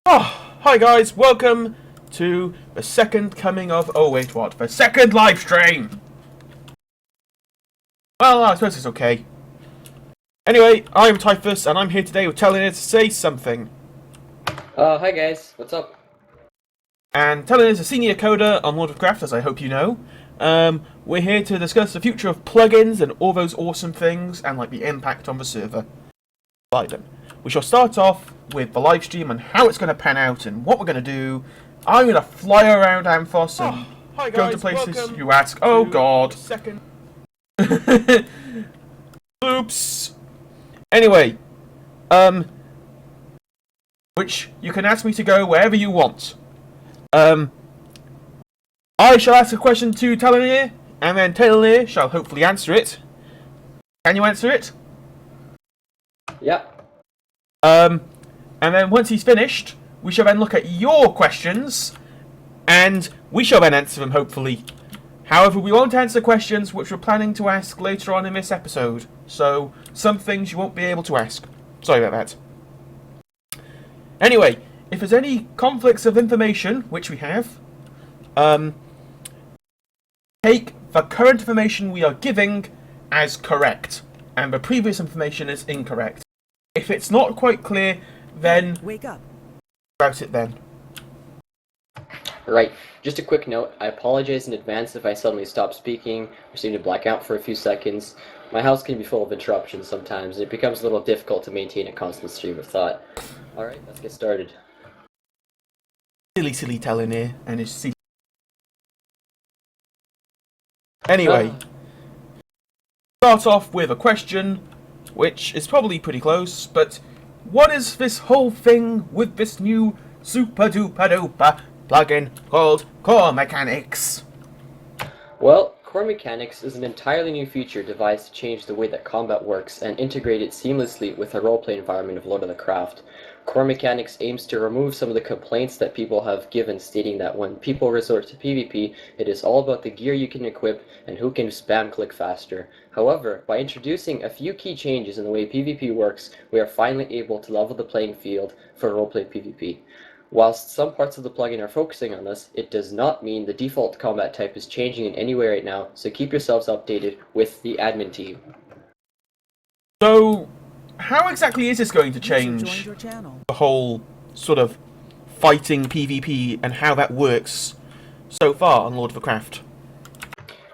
Hi guys, welcome to the second coming of, the second live stream! Well, I suppose it's okay. Anyway, I am Typhus, and I'm here today with Telling It to say something. Hi guys, what's up? And Telling is a senior coder on World of Warcraft, as I hope you know. We're here to discuss the future of plugins and all those awesome things, and like the impact on the server. We shall start off with the live stream and how it's going to pan out and what we're going to do. I'm going to fly around Amphos and go to places you ask. Oh god. Second. Oops. Anyway, which you can ask me to go wherever you want. I shall ask a question to Talenir, and then Talenir shall hopefully answer it. Can you answer it? Yeah. And then once he's finished, we shall then look at your questions, and we shall then answer them, hopefully. However, we won't answer questions which we're planning to ask later on in this episode, so some things you won't be able to ask. Sorry about that. Anyway, if there's any conflicts of information, which we have, take the current information we are giving as correct, and the previous information is incorrect. If it's not quite clear, then wake up about it then. Right. Just a quick note, I apologize in advance if I suddenly stop speaking or seem to black out for a few seconds. My house can be full of interruptions sometimes, and it becomes a little difficult to maintain a constant stream of thought. Alright, let's get started. Silly Talenir and his silly. Anyway, start off with a question, which is probably pretty close, but what is this whole thing with this new super duper duper plugin called Core Mechanics? Well, Core Mechanics is an entirely new feature devised to change the way that combat works and integrate it seamlessly with the roleplay environment of Lord of the Craft. Core Mechanics aims to remove some of the complaints that people have given, stating that when people resort to PvP, it is all about the gear you can equip and who can spam click faster. However, by introducing a few key changes in the way PvP works, we are finally able to level the playing field for roleplay PvP. Whilst some parts of the plugin are focusing on this, it does not mean the default combat type is changing in any way right now, so keep yourselves updated with the admin team. So, how exactly is this going to change the whole sort of fighting PvP and how that works so far on Lord of the Craft?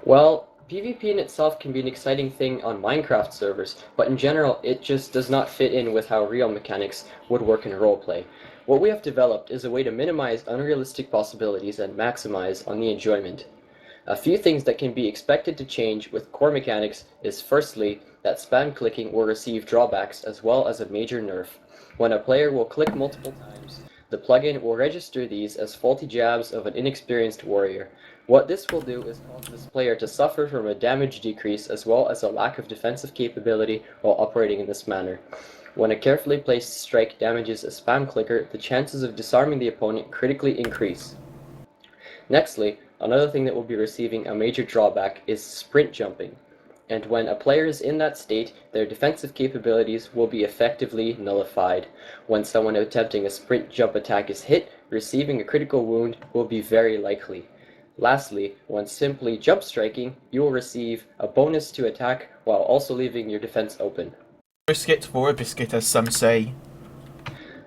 Well, PvP in itself can be an exciting thing on Minecraft servers, but in general it just does not fit in with how real mechanics would work in roleplay. What we have developed is a way to minimize unrealistic possibilities and maximize on the enjoyment. A few things that can be expected to change with core mechanics is firstly, that spam clicking will receive drawbacks as well as a major nerf. When a player will click multiple times, the plugin will register these as faulty jabs of an inexperienced warrior. What this will do is cause this player to suffer from a damage decrease as well as a lack of defensive capability while operating in this manner. When a carefully placed strike damages a spam clicker, the chances of disarming the opponent critically increase. Nextly, another thing that will be receiving a major drawback is sprint jumping. And when a player is in that state, their defensive capabilities will be effectively nullified. When someone attempting a sprint jump attack is hit, receiving a critical wound will be very likely. Lastly, when simply jump striking, you will receive a bonus to attack while also leaving your defense open. Brisket for a biscuit, as some say.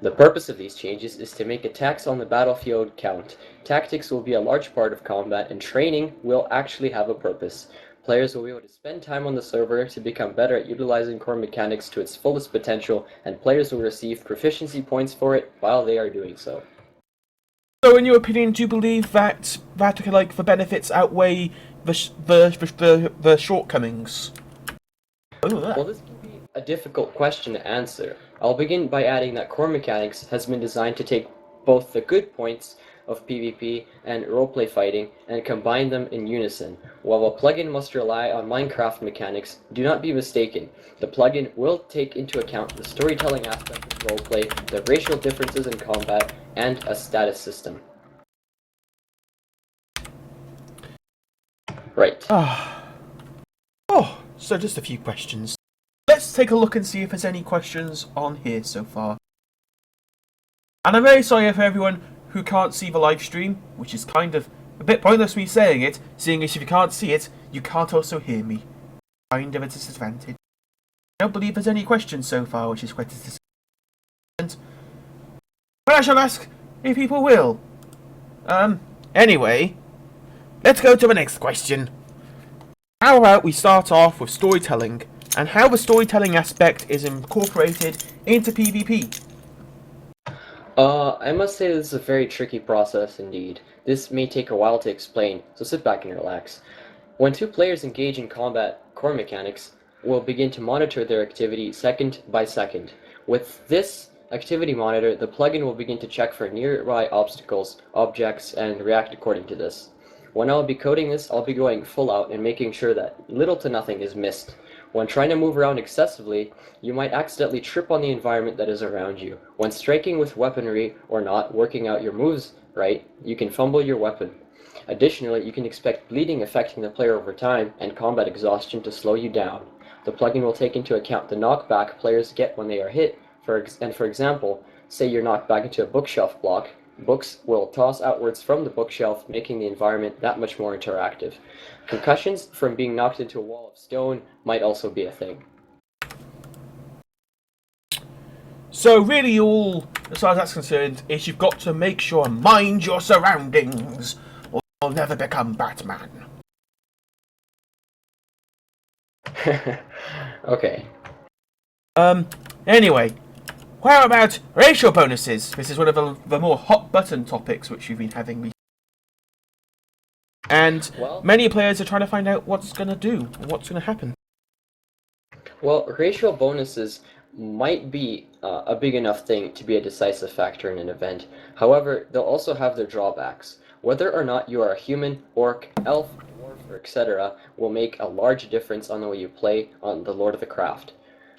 The purpose of these changes is to make attacks on the battlefield count. Tactics will be a large part of combat, and training will actually have a purpose. Players will be able to spend time on the server to become better at utilizing core mechanics to its fullest potential, and players will receive proficiency points for it while they are doing so. So, in your opinion, do you believe that the benefits outweigh the shortcomings? Well, this can be a difficult question to answer. I'll begin by adding that core mechanics has been designed to take both the good points of PvP and roleplay fighting and combine them in unison. While a plugin must rely on Minecraft mechanics, do not be mistaken. The plugin will take into account the storytelling aspect of roleplay, the racial differences in combat, and a status system. Right. So just a few questions. Let's take a look and see if there's any questions on here so far. And I'm very sorry for everyone who can't see the live stream, which is kind of a bit pointless me saying it, seeing as if you can't see it, you can't also hear me. Kind of a disadvantage. I don't believe there's any questions so far, which is quite a disadvantage. But I shall ask if people will. Anyway, let's go to the next question. How about we start off with storytelling, and how the storytelling aspect is incorporated into PvP? I must say this is a very tricky process indeed. This may take a while to explain, so sit back and relax. When two players engage in combat, core mechanics will begin to monitor their activity second by second. With this activity monitor, the plugin will begin to check for nearby obstacles, objects, and react according to this. When I'll be coding this, I'll be going full out and making sure that little to nothing is missed. When trying to move around excessively, you might accidentally trip on the environment that is around you. When striking with weaponry or not working out your moves right, you can fumble your weapon. Additionally, you can expect bleeding affecting the player over time and combat exhaustion to slow you down. The plugin will take into account the knockback players get when they are hit, for example, say you're knocked back into a bookshelf block, books will toss outwards from the bookshelf, making the environment that much more interactive. Concussions from being knocked into a wall of stone might also be a thing. So really all, as far as that's concerned, is you've got to make sure and mind your surroundings, or you'll never become Batman. Okay. Anyway, how about racial bonuses? This is one of the more hot button topics which you've been having me. And many players are trying to find out what's going to do, what's going to happen. Well, racial bonuses might be a big enough thing to be a decisive factor in an event. However, they'll also have their drawbacks. Whether or not you are a human, orc, elf, dwarf, or etc. will make a large difference on the way you play on the Lord of the Craft.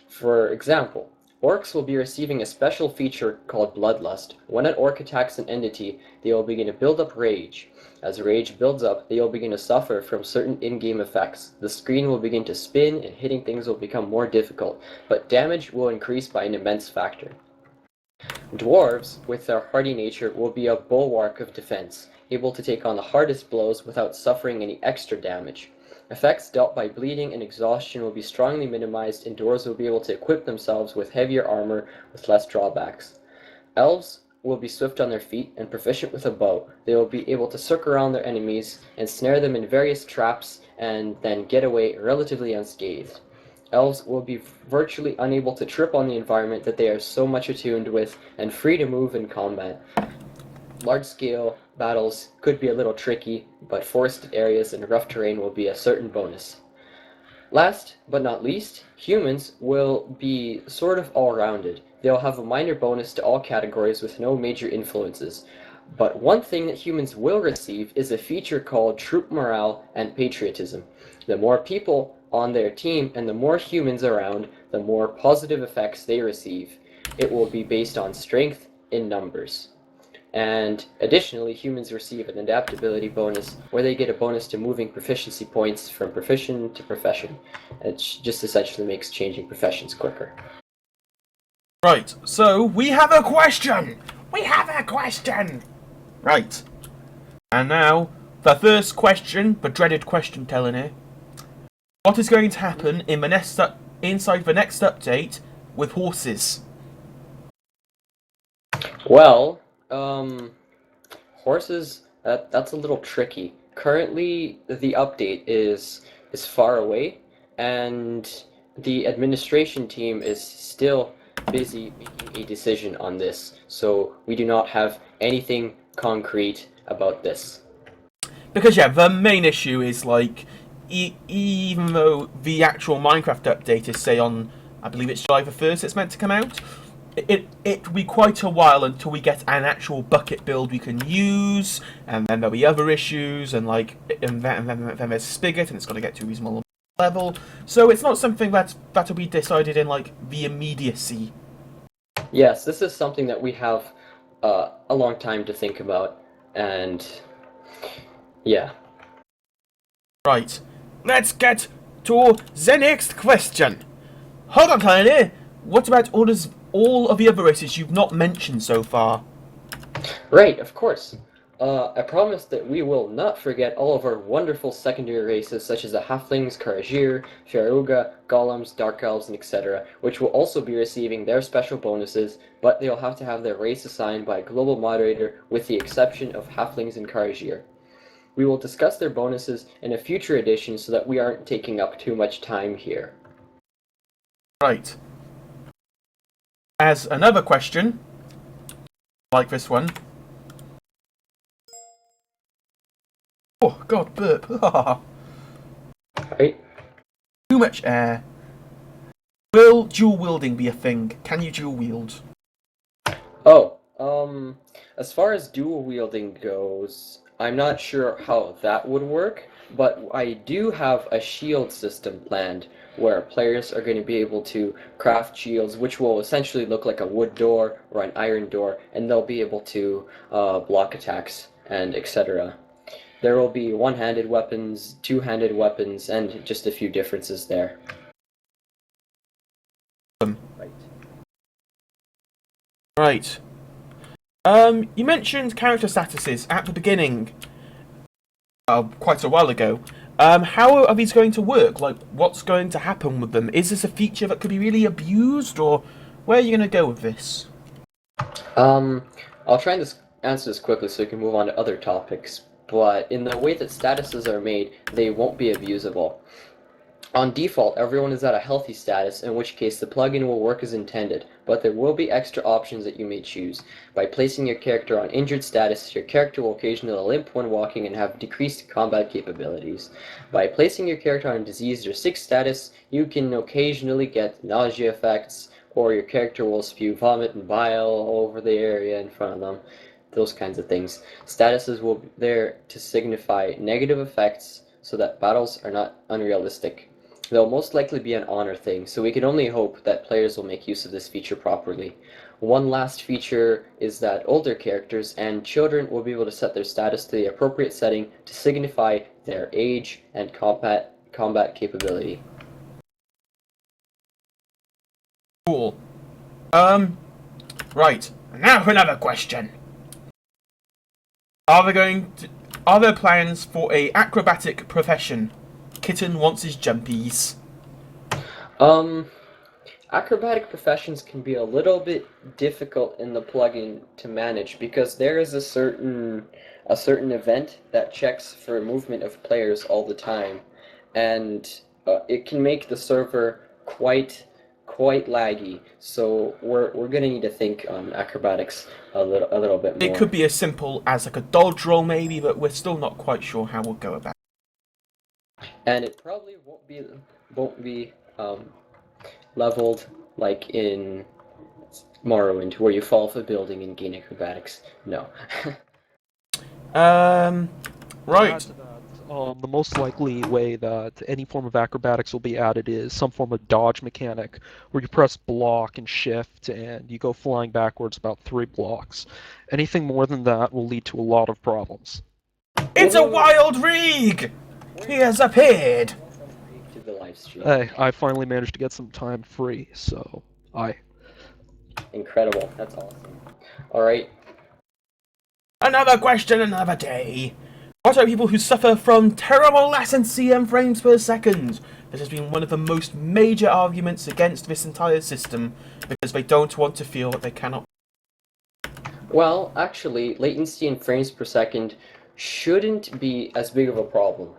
For example, orcs will be receiving a special feature called Bloodlust. When an orc attacks an entity, they will begin to build up rage. As rage builds up, they will begin to suffer from certain in-game effects. The screen will begin to spin and hitting things will become more difficult, but damage will increase by an immense factor. Dwarves, with their hardy nature, will be a bulwark of defense, able to take on the hardest blows without suffering any extra damage. Effects dealt by bleeding and exhaustion will be strongly minimized, and dwarves will be able to equip themselves with heavier armor with less drawbacks. Elves will be swift on their feet and proficient with a bow. They will be able to circle around their enemies and snare them in various traps and then get away relatively unscathed. Elves will be virtually unable to trip on the environment that they are so much attuned with and free to move in combat. Large-scale battles could be a little tricky, but forested areas and rough terrain will be a certain bonus. Last but not least, humans will be sort of all-rounded. They'll have a minor bonus to all categories with no major influences. But one thing that humans will receive is a feature called troop morale and patriotism. The more people on their team and the more humans around, the more positive effects they receive. It will be based on strength in numbers. And additionally, humans receive an adaptability bonus where they get a bonus to moving proficiency points from profession to profession. It just essentially makes changing professions quicker. Right, so we have a question! We have a question! Right. And now, the first question, the dreaded question telling here. What is going to happen in the next inside the next update with horses? Well, horses, that's a little tricky. Currently, the update is far away, and the administration team is still busy making a decision on this, so we do not have anything concrete about this. Because, yeah, the main issue is, like, even though the actual Minecraft update is, say, on, I believe it's July the 1st it's meant to come out, it will be quite a while until we get an actual bucket build we can use, and then there'll be other issues, and then there's Spigot, and it's got to get to a reasonable level. So it's not something that'll be decided in like the immediacy. Yes, this is something that we have a long time to think about, and yeah. Right, let's get to the next question. Hold on, Tiny. What about all of the other races you've not mentioned so far? Right, of course. I promise that we will not forget all of our wonderful secondary races such as the Halflings, Karajir, Faruga, Golems, Dark Elves, and etc., which will also be receiving their special bonuses, but they'll have to have their race assigned by a global moderator with the exception of Halflings and Karajir. We will discuss their bonuses in a future edition so that we aren't taking up too much time here. Right. As another question, like this one. Oh, God, burp. Right? Too much air. Will dual wielding be a thing? Can you dual wield? Oh, as far as dual wielding goes, I'm not sure how that would work, but I do have a shield system planned where players are going to be able to craft shields, which will essentially look like a wood door or an iron door, and they'll be able to block attacks and etc. There will be one-handed weapons, two-handed weapons, and just a few differences there. Right. Right. You mentioned character statuses at the beginning, quite a while ago. How are these going to work? Like, what's going to happen with them? Is this a feature that could be really abused, or where are you going to go with this? I'll try and answer this quickly so we can move on to other topics, but in the way that statuses are made, they won't be abusable. On default, everyone is at a healthy status, in which case the plugin will work as intended, but there will be extra options that you may choose. By placing your character on injured status, your character will occasionally limp when walking and have decreased combat capabilities. By placing your character on diseased or sick status, you can occasionally get nausea effects, or your character will spew vomit and bile all over the area in front of them. Those kinds of things. Statuses will be there to signify negative effects so that battles are not unrealistic. They'll most likely be an honor thing, so we can only hope that players will make use of this feature properly. One last feature is that older characters and children will be able to set their status to the appropriate setting to signify their age and combat capability. Cool. Right. Now for another question. Are there plans for a acrobatic profession? Kitten wants his jumpies. Um, Acrobatic professions can be a little bit difficult in the plugin to manage because there is a certain event that checks for movement of players all the time, and it can make the server quite laggy. So we're gonna need to think on acrobatics a little bit It more. could be as simple as like a dodge roll, maybe, but we're still not quite sure how we'll go about it. And it probably won't be leveled like in Morrowind, where you fall off a building and gain acrobatics. No. To add Right. to that, the most likely way that any form of acrobatics will be added is some form of dodge mechanic, where you press block and shift and you go flying backwards about 3 blocks. Anything more than that will lead to a lot of problems. It's a Woohoo! wild Reeg! He has appeared! To the live stream. Hey, I finally managed to get some time free, so Incredible. That's awesome. All right. Another question, another day. What are people who suffer from terrible latency and frames per second? This has been one of the most major arguments against this entire system, because they don't want to feel that they cannot. Well, actually, latency and frames per second shouldn't be as big of a problem.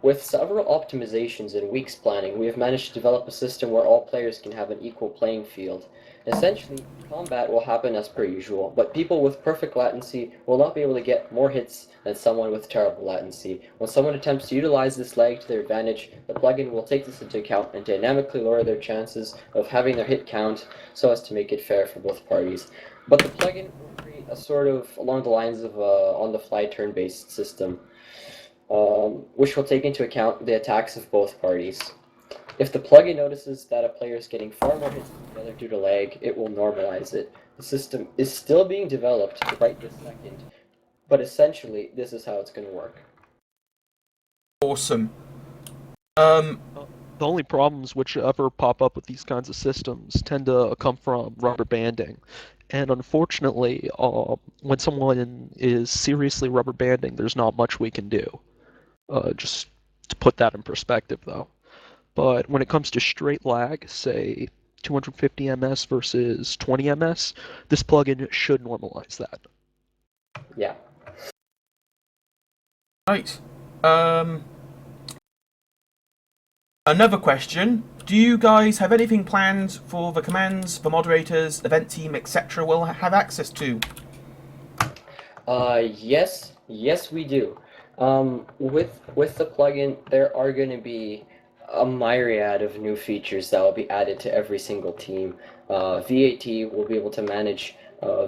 With several optimizations and weeks planning, we have managed to develop a system where all players can have an equal playing field. Essentially, combat will happen as per usual, but people with perfect latency will not be able to get more hits than someone with terrible latency. When someone attempts to utilize this lag to their advantage, the plugin will take this into account and dynamically lower their chances of having their hit count so as to make it fair for both parties. But the plugin will create a sort of along the lines of a on-the-fly turn-based system, which will take into account the attacks of both parties. If the plugin notices that a player is getting far more hits than the other due to lag, it will normalize it. The system is still being developed right this second, but essentially, this is how it's going to work. Awesome. the only problems which ever pop up with these kinds of systems tend to come from rubber banding. And unfortunately, when someone is seriously rubber banding, there's not much we can do. Just to put that in perspective, though. But when it comes to straight lag, say 250 ms versus 20 ms, this plugin should normalize that. Yeah. Right. Another question. Do you guys have anything planned for the commands, the moderators, event team, etc. will have access to? Yes, we do. With the plugin, there are going to be a myriad of new features that will be added to every single team. VAT will be able to manage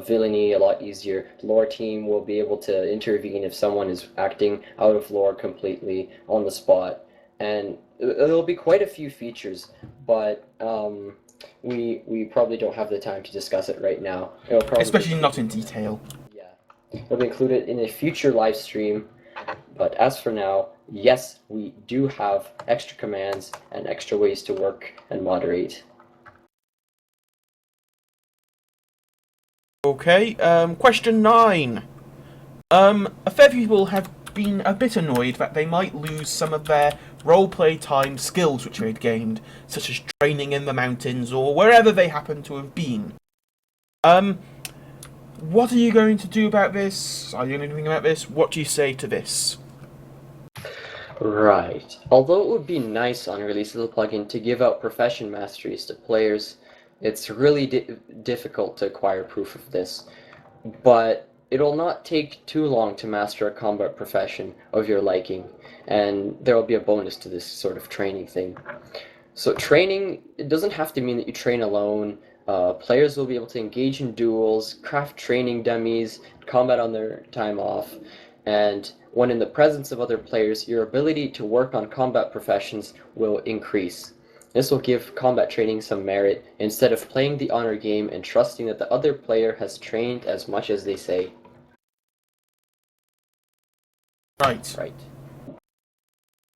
villainy a lot easier. Lore team will be able to intervene if someone is acting out of lore completely on the spot, and there'll be quite a few features, but we probably don't have the time to discuss it right now. It'll probably Especially not in detail. It'll be included in a future live stream, but as for now, yes, we do have extra commands and extra ways to work and moderate. Okay, question 9. A fair few people have been a bit annoyed that they might lose some of their roleplay time skills which they'd gained, such as training in the mountains or wherever they happen to have been. What are you going to do about this? Are you going to do anything about this? What do you say to this? Right. Although it would be nice on release of the plugin to give out profession masteries to players, it's really difficult to acquire proof of this. But it'll not take too long to master a combat profession of your liking, and there will be a bonus to this sort of training thing. So training, it doesn't have to mean that you train alone. Players will be able to engage in duels, craft training dummies, combat on their time off, and when in the presence of other players, your ability to work on combat professions will increase. This will give combat training some merit instead of playing the honor game and trusting that the other player has trained as much as they say. Right. Right.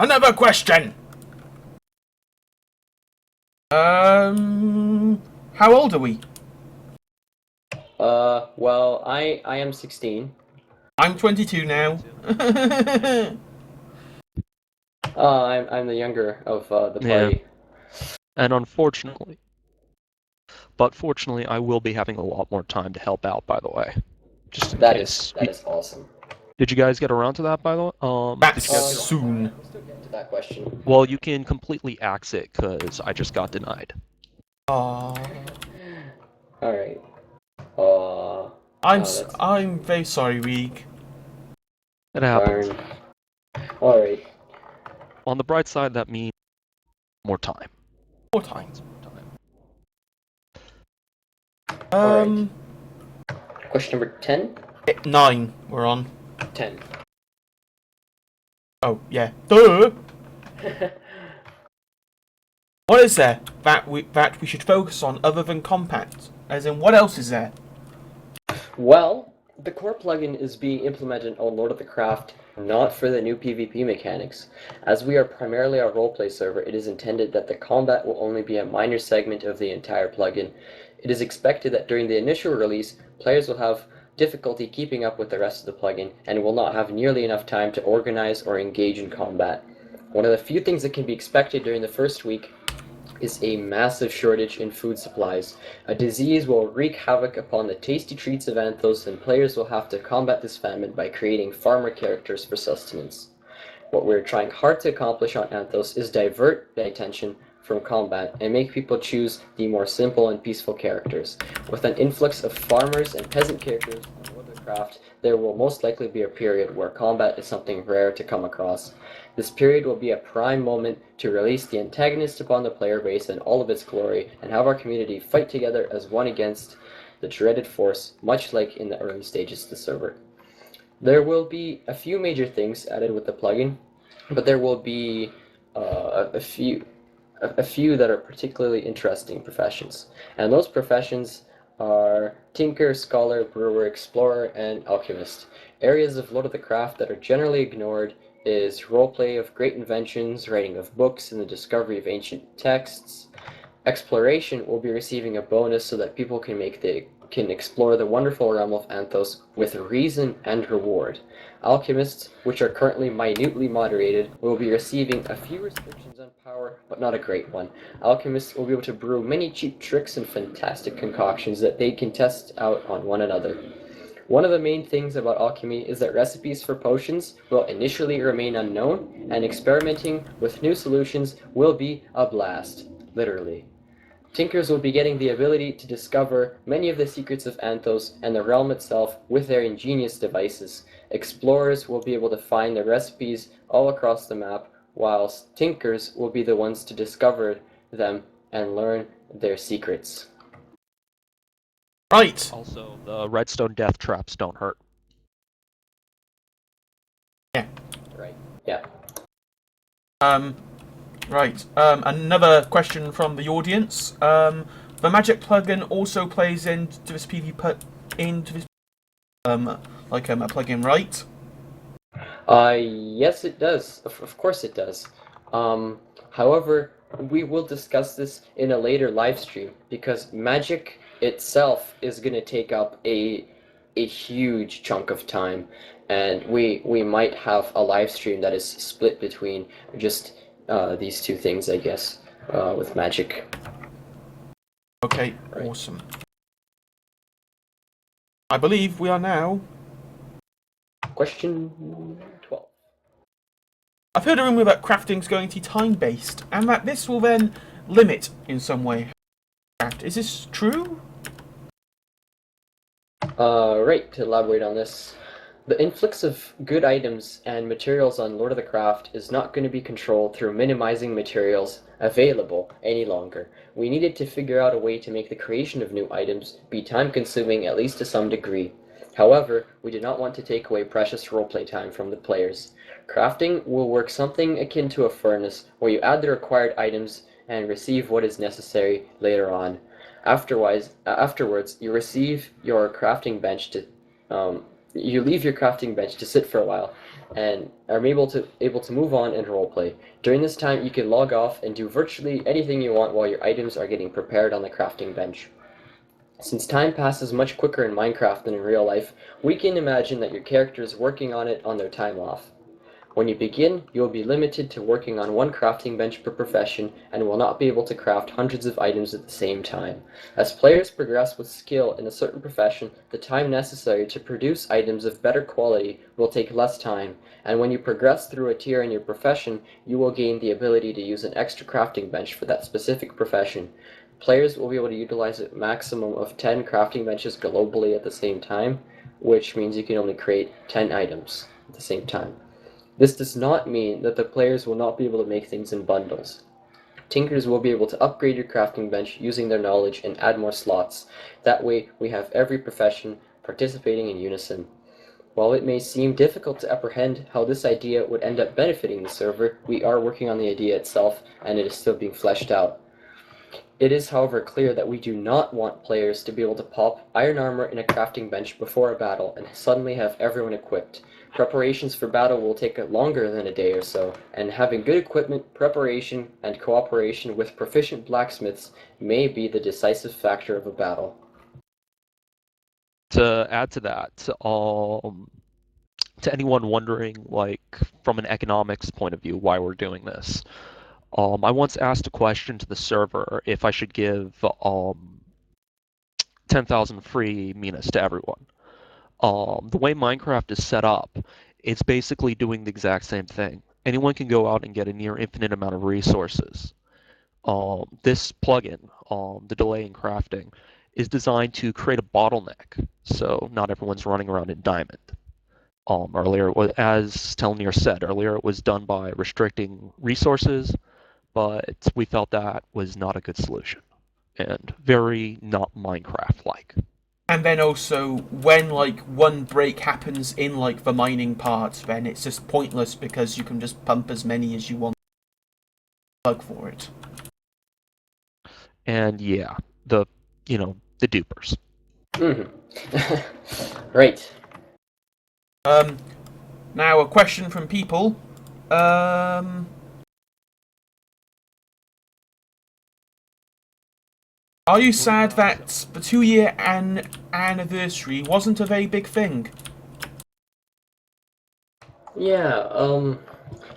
Another question! How old are we? Well, I am 16. I'm 22 now. I'm the younger of the party. Yeah. And unfortunately, but fortunately, I will be having a lot more time to help out, by the way. Just in case. That is awesome. Did you guys get around to that, by the way? That's Did you guys soon. We'll still get to that question. Well, you can completely axe it, because I just got denied. Aww. Alright. I'm very sorry, Reek. It happens. Alright. On the bright side, that means more time. More time. Alright. Question number 10? 9 we're on. 10. Oh, yeah. Duh! What is there that we should focus on other than combat? As in, what else is there? Well, the core plugin is being implemented on Lord of the Craft not for the new PvP mechanics. As we are primarily a roleplay server, it is intended that the combat will only be a minor segment of the entire plugin. It is expected that during the initial release, players will have difficulty keeping up with the rest of the plugin and will not have nearly enough time to organize or engage in combat. One of the few things that can be expected during the first week is a massive shortage in food supplies. A disease will wreak havoc upon the tasty treats of Anthos, and players will have to combat this famine by creating farmer characters for sustenance. What we're trying hard to accomplish on Anthos is divert the attention from combat and make people choose the more simple and peaceful characters. With an influx of farmers and peasant characters on Warcraft, there will most likely be a period where combat is something rare to come across. This period will be a prime moment to release the antagonist upon the player base in all of its glory and have our community fight together as one against the dreaded force, much like in the early stages of the server. There will be a few major things added with the plugin, but there will be a few that are particularly interesting professions. And those professions are Tinker, Scholar, Brewer, Explorer, and Alchemist. Areas of Lord of the Craft that are generally ignored is roleplay of great inventions, writing of books, and the discovery of ancient texts. Exploration will be receiving a bonus so that people can make the can explore the wonderful realm of Anthos with reason and reward. Alchemists, which are currently minutely moderated, will be receiving a few restrictions on power, but not a great one. Alchemists will be able to brew many cheap tricks and fantastic concoctions that they can test out on one another. One of the main things about alchemy is that recipes for potions will initially remain unknown, and experimenting with new solutions will be a blast, literally. Tinkers will be getting the ability to discover many of the secrets of Anthos and the realm itself with their ingenious devices. Explorers will be able to find the recipes all across the map, whilst Tinkers will be the ones to discover them and learn their secrets. Right. Also, the redstone death traps don't hurt. Yeah. Right. Yeah. Right. Another question from the audience. The magic plugin also plays into this into this like a plugin, right? Yes, it does. Of course it does. However, we will discuss this in a later live stream because magic itself is going to take up a huge chunk of time, and we might have a live stream that is split between just these two things, I guess, with magic. Okay. Right. Awesome. I believe we are now. Question 12. I've heard a rumor that crafting's going to be time-based, and that this will then limit in some way. Is this true? Right, to elaborate on this. The influx of good items and materials on Lord of the Craft is not going to be controlled through minimizing materials available any longer. We needed to figure out a way to make the creation of new items be time-consuming at least to some degree. However, we did not want to take away precious roleplay time from the players. Crafting will work something akin to a furnace, where you add the required items and receive what is necessary later on. Afterwards, you receive your crafting bench to you leave your crafting bench to sit for a while, and are able to move on and roleplay. During this time, you can log off and do virtually anything you want while your items are getting prepared on the crafting bench. Since time passes much quicker in Minecraft than in real life, we can imagine that your character is working on it on their time off. When you begin, you will be limited to working on one crafting bench per profession and will not be able to craft hundreds of items at the same time. As players progress with skill in a certain profession, the time necessary to produce items of better quality will take less time, and when you progress through a tier in your profession, you will gain the ability to use an extra crafting bench for that specific profession. Players will be able to utilize a maximum of 10 crafting benches globally at the same time, which means you can only create 10 items at the same time. This does not mean that the players will not be able to make things in bundles. Tinkers will be able to upgrade your crafting bench using their knowledge and add more slots. That way, we have every profession participating in unison. While it may seem difficult to apprehend how this idea would end up benefiting the server, we are working on the idea itself, and it is still being fleshed out. It is, however, clear that we do not want players to be able to pop iron armor in a crafting bench before a battle and suddenly have everyone equipped. Preparations for battle will take longer than a day or so, and having good equipment, preparation, and cooperation with proficient blacksmiths may be the decisive factor of a battle. To add to that, to anyone wondering, like, from an economics point of view, why we're doing this, I once asked a question to the server if I should give 10,000 free minas to everyone. The way Minecraft is set up, it's basically doing the exact same thing. Anyone can go out and get a near infinite amount of resources. This plugin, the delay in crafting, is designed to create a bottleneck, so not everyone's running around in diamond. Earlier, as Telnir said, earlier it was done by restricting resources, but we felt that was not a good solution, and very not Minecraft-like. And then also, when like one break happens in like the mining part, then it's just pointless because you can just pump as many as you want. Plug for it. And yeah, the dupers. Right. Now a question from people. Are you sad that the 2-year anniversary wasn't a very big thing? Yeah,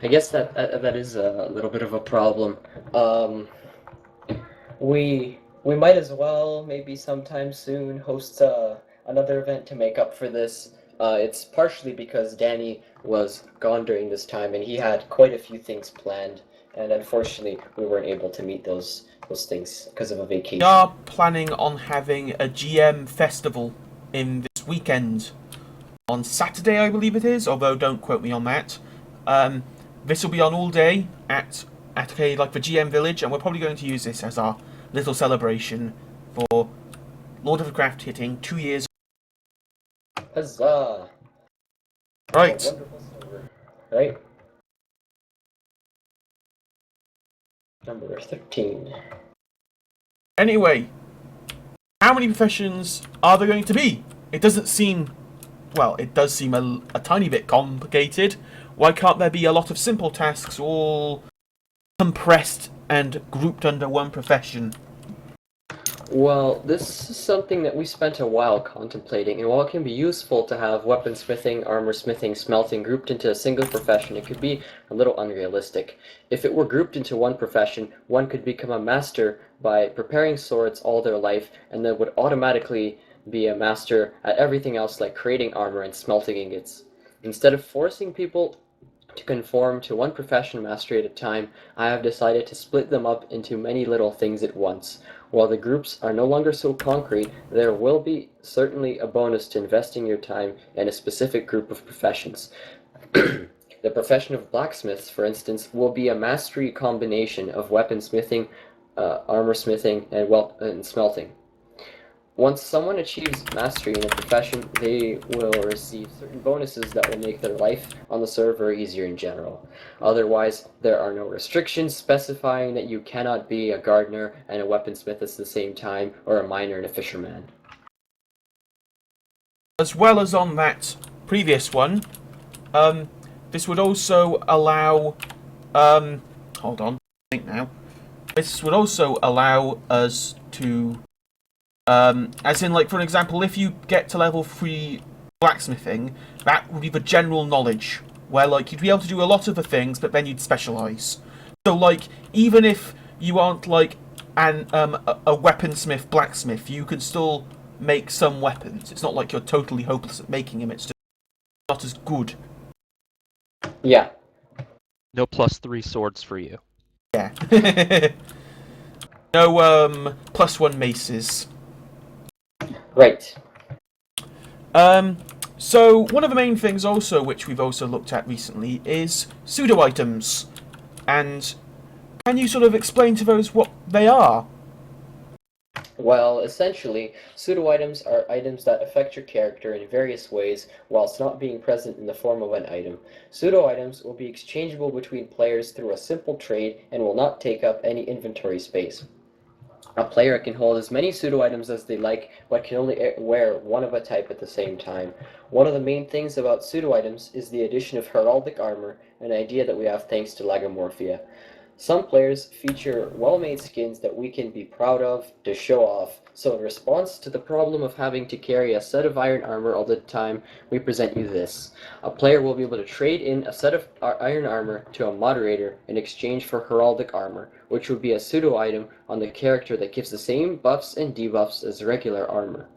I guess that is a little bit of a problem. Um, we might as well maybe sometime soon host another event to make up for this. It's partially because Danny was gone during this time and he had quite a few things planned, and unfortunately we weren't able to meet those things because of a We vacation. are planning on having a GM festival in this weekend. On Saturday, I believe it is, although don't quote me on that. Um, this will be on all day at the GM Village, and we're probably going to use this as our little celebration for Lord of the Craft hitting 2 years. Huzzah! What a Right. wonderful server, right? Number 13. Anyway, how many professions are there going to be? It doesn't seem, well, it does seem a tiny bit complicated. Why can't there be a lot of simple tasks all compressed and grouped under one profession? Well, this is something that we spent a while contemplating, and while it can be useful to have weaponsmithing, armorsmithing, smelting grouped into a single profession, it could be a little unrealistic. If it were grouped into one profession, one could become a master by preparing swords all their life, and then would automatically be a master at everything else like creating armor and smelting ingots. Instead of forcing people to conform to one profession mastery at a time, I have decided to split them up into many little things at once. While the groups are no longer so concrete, there will be certainly a bonus to investing your time in a specific group of professions. The profession of blacksmiths, for instance, will be a mastery combination of weaponsmithing, armorsmithing, and smelting. Once someone achieves mastery in a profession, they will receive certain bonuses that will make their life on the server easier in general. Otherwise, there are no restrictions specifying that you cannot be a gardener and a weaponsmith at the same time, or a miner and a fisherman. As well as on that previous one, um, this would also allow, hold on, I think now. This would also allow us to, as in, like, for example, if you get to level 3 blacksmithing, that would be the general knowledge, where, like, you'd be able to do a lot of the things, but then you'd specialise. So, like, even if you aren't, like, a weaponsmith blacksmith, you can still make some weapons. It's not like you're totally hopeless at making them, it's just not as good. Yeah, No +3 swords for you. Yeah. No, +1 maces. right. Um, so one of the main things also, which we've also looked at recently, is pseudo items. And can you sort of explain to those what they are? Well, essentially, pseudo-items are items that affect your character in various ways whilst not being present in the form of an item. Pseudo-items will be exchangeable between players through a simple trade and will not take up any inventory space. A player can hold as many pseudo-items as they like, but can only wear one of a type at the same time. One of the main things about pseudo-items is the addition of heraldic armor, an idea that we have thanks to Lagomorphia. Some players feature well-made skins that we can be proud of to show off, so in response to the problem of having to carry a set of iron armor all the time, we present you this. A player will be able to trade in a set of iron armor to a moderator in exchange for heraldic armor, which would be a pseudo-item on the character that gives the same buffs and debuffs as regular armor.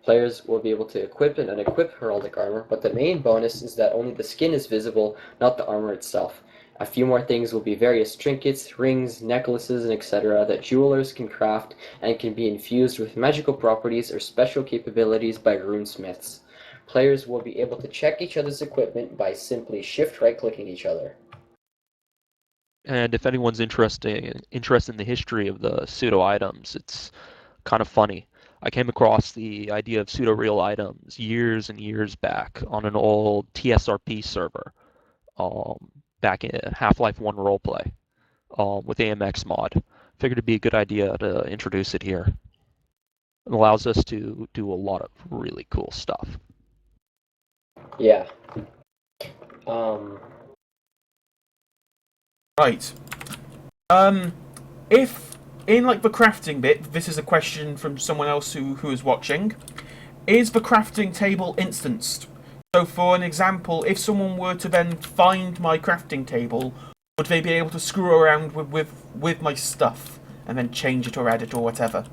Players will be able to equip and unequip heraldic armor, but the main bonus is that only the skin is visible, not the armor itself. A few more things will be various trinkets, rings, necklaces, and etc. that jewelers can craft and can be infused with magical properties or special capabilities by runesmiths. Players will be able to check each other's equipment by simply shift right-clicking each other. And if anyone's interested in the history of the pseudo items, it's kind of funny. I came across the idea of pseudo real items years and years back on an old TSRP server, back in Half-Life 1 Roleplay, with AMX mod. Figured it'd be a good idea to introduce it here. It allows us to do a lot of really cool stuff. Yeah. Right. If in like the crafting bit, this is a question from someone else who is watching. Is the crafting table instanced? So, for an example, if someone were to then find my crafting table, would they be able to screw around with my stuff and then change it or add it or whatever?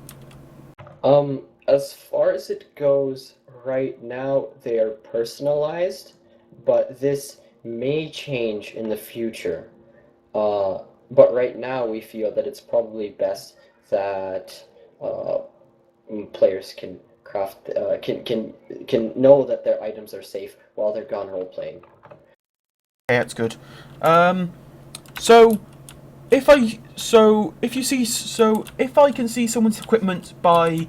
As far as it goes, right now they are personalized, but this may change in the future. But right now we feel that it's probably best that uh, players can craft can know that their items are safe while they're gone role playing. Okay, that's good. So if I can see someone's equipment by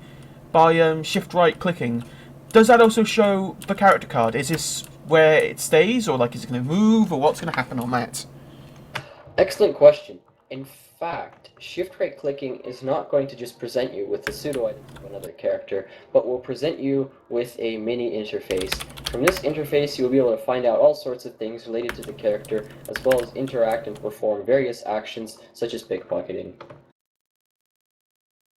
shift right clicking, does that also show the character card? Is this where it stays, or like is it going to move, or what's going to happen on that? Excellent question. In fact, shift right clicking is not going to just present you with the pseudo items of another character, but will present you with a mini interface. From this interface, you'll be able to find out all sorts of things related to the character, as well as interact and perform various actions, such as pickpocketing.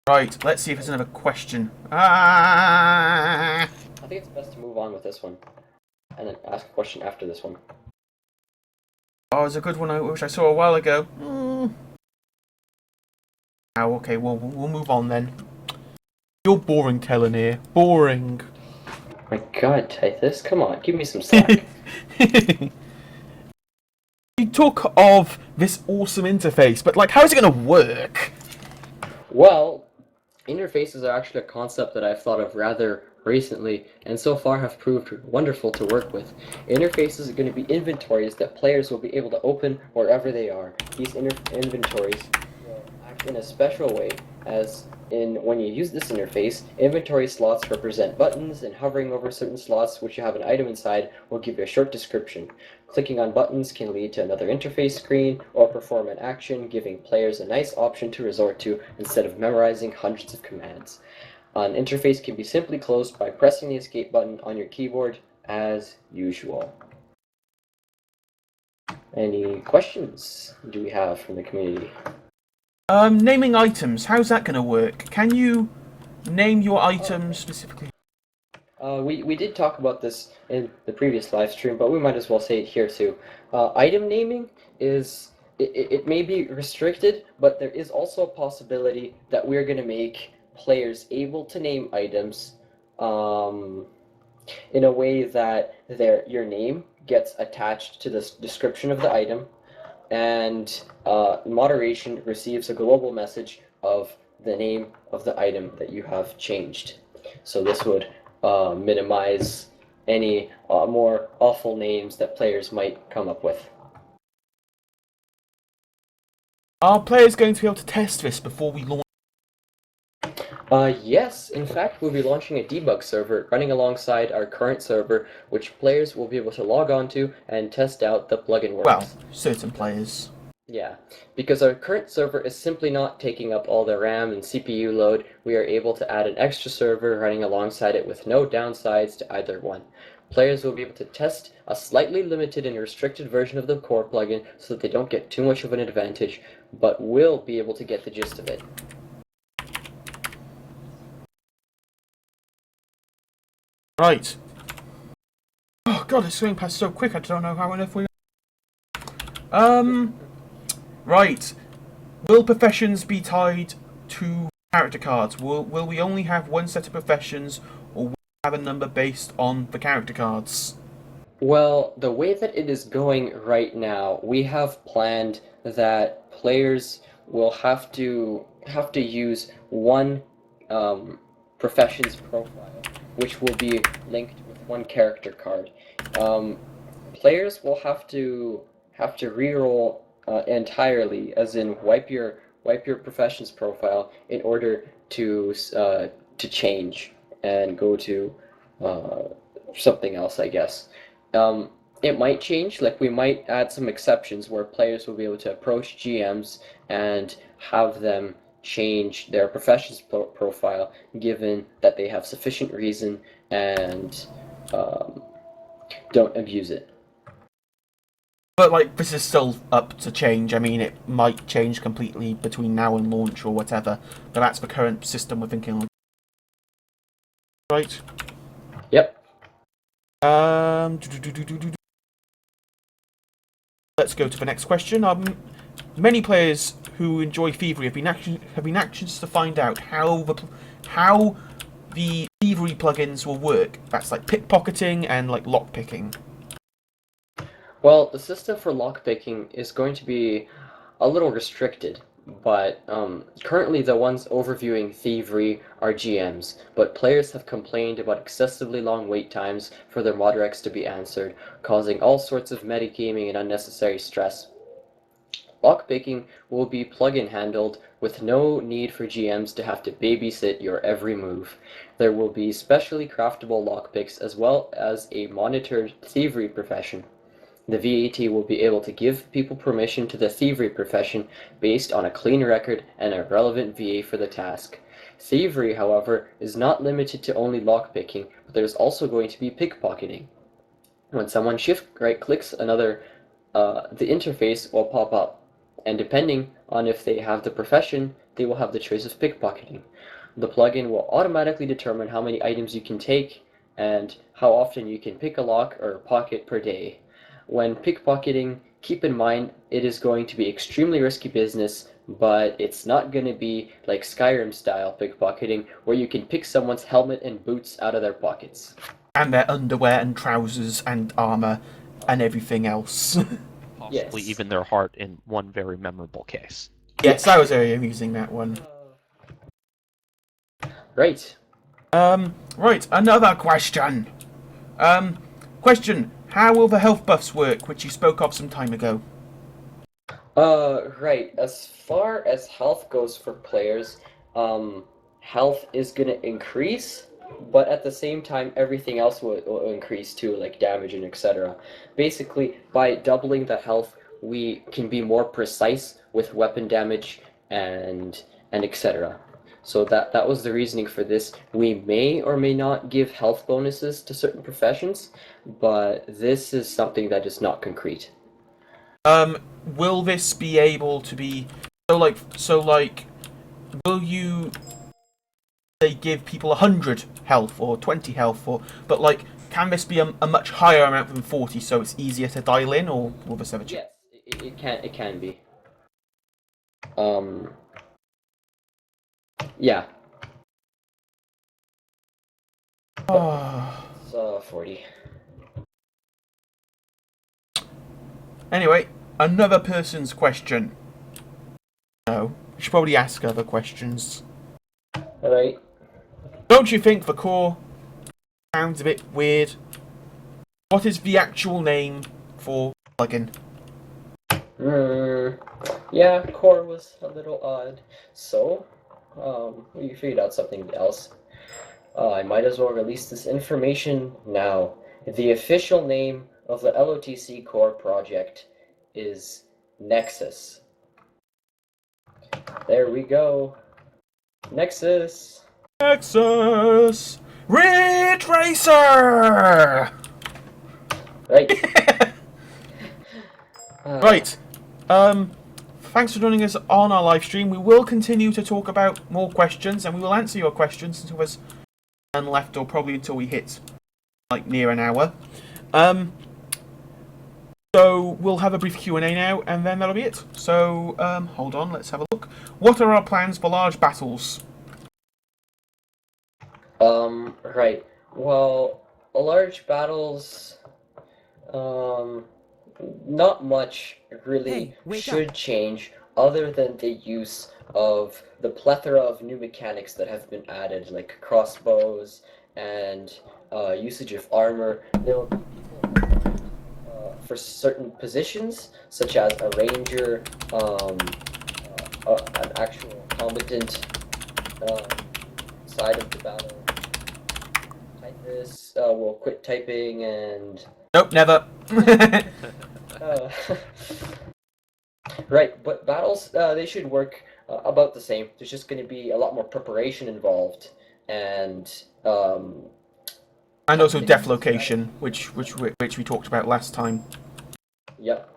Right, let's see if there's another question. Ah! I think it's best to move on with this one, and then ask a question after this one. Oh, it's a good one which I saw a while ago. Oh, okay, we'll move on then. You're boring, Telenir. Boring. My god, Tithus, come on, give me some slack. You talk of this awesome interface, but like, how is it going to work? Well, interfaces are actually a concept that I've thought of rather recently, and so far have proved wonderful to work with. Interfaces are going to be inventories that players will be able to open wherever they are. These inventories will act in a special way, as in when you use this interface, inventory slots represent buttons, and hovering over certain slots which you have an item inside will give you a short description. Clicking on buttons can lead to another interface screen, or perform an action, giving players a nice option to resort to instead of memorizing hundreds of commands. An interface can be simply closed by pressing the escape button on your keyboard, as usual. Any questions do we have from the community? Naming items, how's that going to work? Can you name your items specifically? We did talk about this in the previous live stream, but we might as well say it here too. Item naming is, it may be restricted, but there is also a possibility that we're going to make players able to name items in a way that your name gets attached to the description of the item, and moderation receives a global message of the name of the item that you have changed. So this would minimize any more awful names that players might come up with. Are players going to be able to test this before we launch? Yes, in fact, we'll be launching a debug server running alongside our current server, which players will be able to log on to and test out the plugin works. Well, certain players. Yeah, because our current server is simply not taking up all the RAM and CPU load, we are able to add an extra server running alongside it with no downsides to either one. Players will be able to test a slightly limited and restricted version of the core plugin so that they don't get too much of an advantage, but will be able to get the gist of it. Right. Oh god, it's going past so quick, I don't know how on earth we... Right. Will professions be tied to character cards? Will we only have one set of professions, or will we have a number based on the character cards? Well, the way that it is going right now, we have planned that players will have to use one profession's profile, which will be linked with one character card. Players will have to reroll entirely, as in wipe your profession's profile in order to change and go to something else, I guess. It might change, like we might add some exceptions where players will be able to approach GMs and have them change their profession's profile, given that they have sufficient reason and don't abuse it. But like, this is still up to change. I mean, it might change completely between now and launch or whatever. But that's the current system we're thinking of. Right. Yep. Let's go to the next question. Many players who enjoy Thievery have been anxious to find out how the Thievery plugins will work. That's like pickpocketing and like lockpicking. Well, the system for lockpicking is going to be a little restricted, but currently the ones overviewing Thievery are GMs, but players have complained about excessively long wait times for their mod recs to be answered, causing all sorts of metagaming and unnecessary stress. Lockpicking will be plugin handled with no need for GMs to have to babysit your every move. There will be specially craftable lockpicks as well as a monitored thievery profession. The VAT will be able to give people permission to the thievery profession based on a clean record and a relevant VA for the task. Thievery, however, is not limited to only lockpicking, but there's also going to be pickpocketing. When someone shift right clicks another, the interface will pop up, and depending on if they have the profession, they will have the choice of pickpocketing. The plugin will automatically determine how many items you can take and how often you can pick a lock or pocket per day. When pickpocketing, keep in mind it is going to be extremely risky business, but it's not going to be like Skyrim style pickpocketing where you can pick someone's helmet and boots out of their pockets. And their underwear and trousers and armor and everything else. Possibly Yes. even their heart in one very memorable case. Yes, I was very amusing, that one. Right. Right, another question. Question, how will the health buffs work, which you spoke of some time ago? Right. As far as health goes for players, health is gonna increase, but at the same time, everything else will increase too, like damage and etc. Basically, by doubling the health, we can be more precise with weapon damage and etc. So that was the reasoning for this. We may or may not give health bonuses to certain professions, but this is something that is not concrete. Will this be able to be so like will you say give people 100 health or 20 health, or but like can this be a much higher amount than 40 so it's easier to dial in, or will this ever change? Yes, it can be. Um, yeah, it's 40. Anyway, another person's question. No, we should probably ask other questions. Alright. Don't you think the core sounds a bit weird? What is the actual name for plugin? Yeah, core was a little odd. So, we figured out something else. I might as well release this information now. The official name of the LOTC core project is Nexus. There we go. Nexus! Nexus Retracer. Right. Right. Thanks for joining us on our live stream. We will continue to talk about more questions, and we will answer your questions until there's none left, or probably until we hit like near an hour. So we'll have a brief Q&A now, and then that'll be it. So hold on, let's have a look. What are our plans for large battles? Right. Well, large battles, not much really should change other than the use of the plethora of new mechanics that have been added, like crossbows and usage of armor. There will be people for certain positions, such as a ranger, an actual combatant side of the battle. Typist will quit typing and Nope, never. right, but battles, they should work about the same. There's just going to be a lot more preparation involved, and And also death location, which we talked about last time. yep.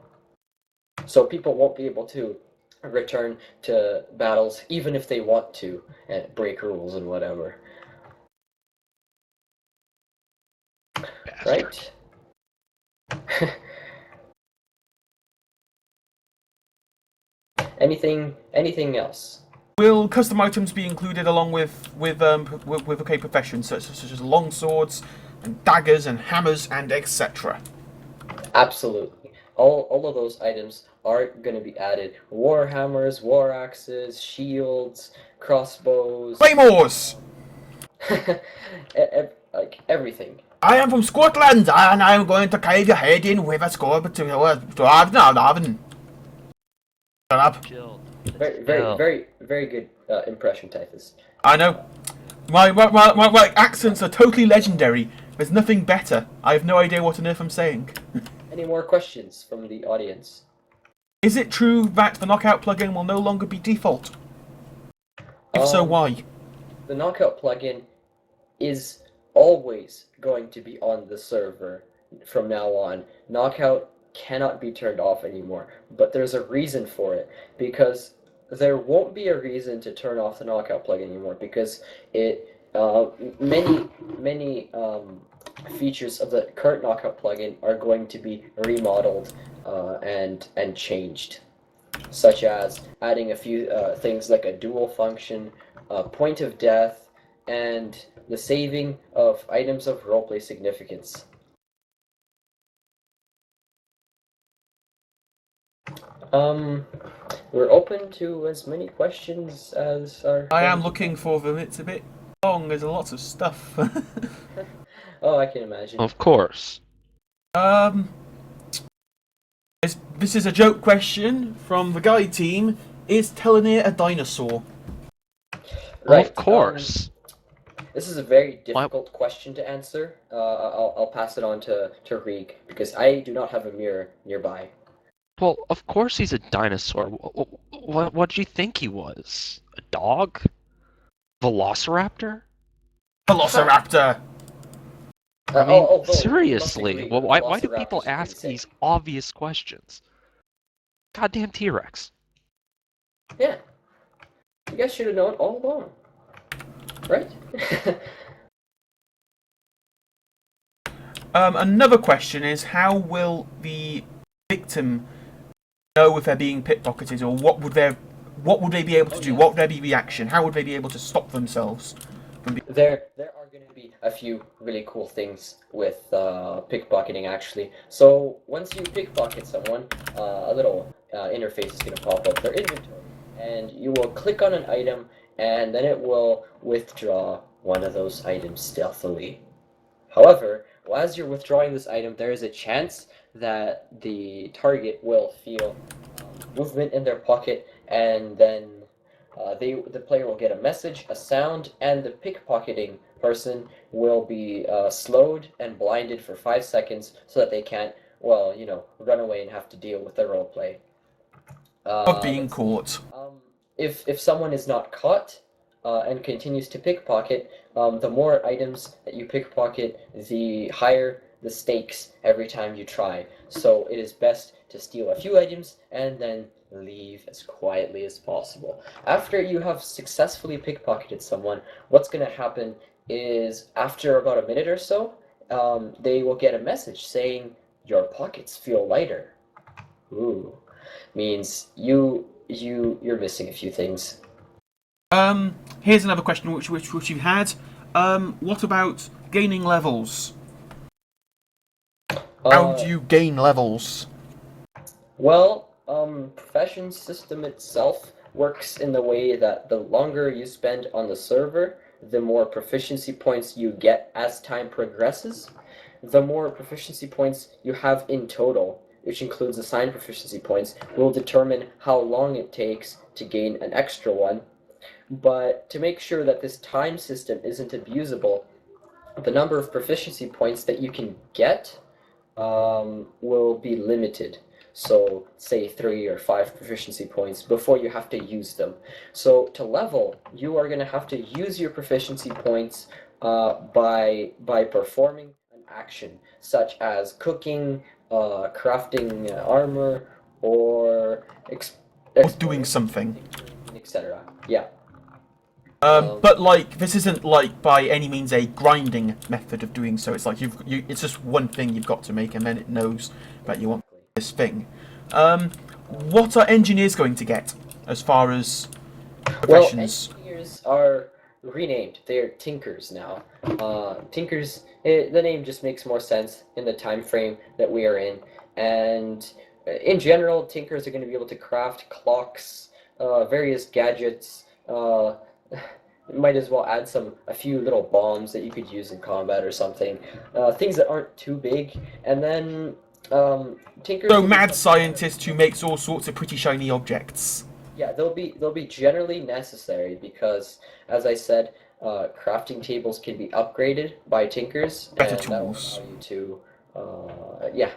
So people won't be able to return to battles even if they want to and break rules and whatever. Bastards. Right? Anything else? Will custom items be included along with okay professions such as long swords and daggers and hammers and etc.? Absolutely. All of those items are going to be added. War hammers, war axes, shields, crossbows, Claymores! like everything. I am from Scotland and I am going to cave your head in with a scorpion to Avon. Shut up. Chill. Very good impression, Typhus. I know. My accents are totally legendary. There's nothing better. I have no idea what on earth I'm saying. Any more questions from the audience? Is it true that the knockout plugin will no longer be default? If so, why? The knockout plugin is always going to be on the server from now on. Knockout cannot be turned off anymore, but there's a reason for it, because there won't be a reason to turn off the knockout plugin anymore, because it many features of the current knockout plugin are going to be remodeled and changed, such as adding a few things like a dual function, point of death, and the saving of items of roleplay significance. We're open to as many questions as are. I am looking for them. It's a bit long. There's lots of stuff. Oh, I can imagine. Of course. This is a joke question from the guide team. Is Telenir a dinosaur? Right. Of course. This is a very difficult question to answer. I'll pass it on to Reek, because I do not have a mirror nearby. Well, of course he's a dinosaur. What did you think he was? A dog? Velociraptor? Velociraptor! I mean, although, seriously, agree, well, why do Velociraptors people are pretty ask sick. these obvious questions? Goddamn T-Rex. Yeah. You guys should have known all along. Right? Another question is, how will the victim know if they're being pickpocketed, or what would they be able to do? What would their be reaction? How would they be able to stop themselves from being... There are going to be a few really cool things with pickpocketing, actually. So once you pickpocket someone, a little interface is going to pop up their inventory, and you will click on an item, and then it will withdraw one of those items stealthily. However, as you're withdrawing this item, there is a chance that the target will feel movement in their pocket, and then the player will get a message, a sound, and the pickpocketing person will be slowed and blinded for 5 seconds so that they can't, well, run away and have to deal with the roleplay. of being caught? If someone is not caught and continues to pickpocket, the more items that you pickpocket, the higher the stakes every time you try. So it is best to steal a few items and then leave as quietly as possible. After you have successfully pickpocketed someone, what's going to happen is, after about a minute or so, they will get a message saying, "Your pockets feel lighter." Ooh, means you're missing a few things. Here's another question which you had. What about gaining levels? How do you gain levels? Well, profession system itself works in the way that the longer you spend on the server, the more proficiency points you get as time progresses. The more proficiency points you have in total, which includes assigned proficiency points, will determine how long it takes to gain an extra one. But to make sure that this time system isn't abusable, the number of proficiency points that you can get will be limited. So say 3 or 5 proficiency points before you have to use them. So to level, you are going to have to use your proficiency points by performing an action, such as cooking, crafting armor, or Or doing something. etc. Yeah. But like, this isn't like by any means a grinding method of doing so. It's like it's just one thing you've got to make, and then it knows that you want this thing. What are engineers going to get as far as professions? Well, engineers are renamed. They're tinkers now. Tinkers, the name just makes more sense in the time frame that we are in. And in general, tinkers are going to be able to craft clocks, various gadgets. Might as well add a few little bombs that you could use in combat or something. Things that aren't too big. And then tinkers. So mad scientist who makes all sorts of pretty shiny objects. Yeah, they'll be generally necessary because, as I said, crafting tables can be upgraded by tinkers, Better and tools. that will allow you to, yeah,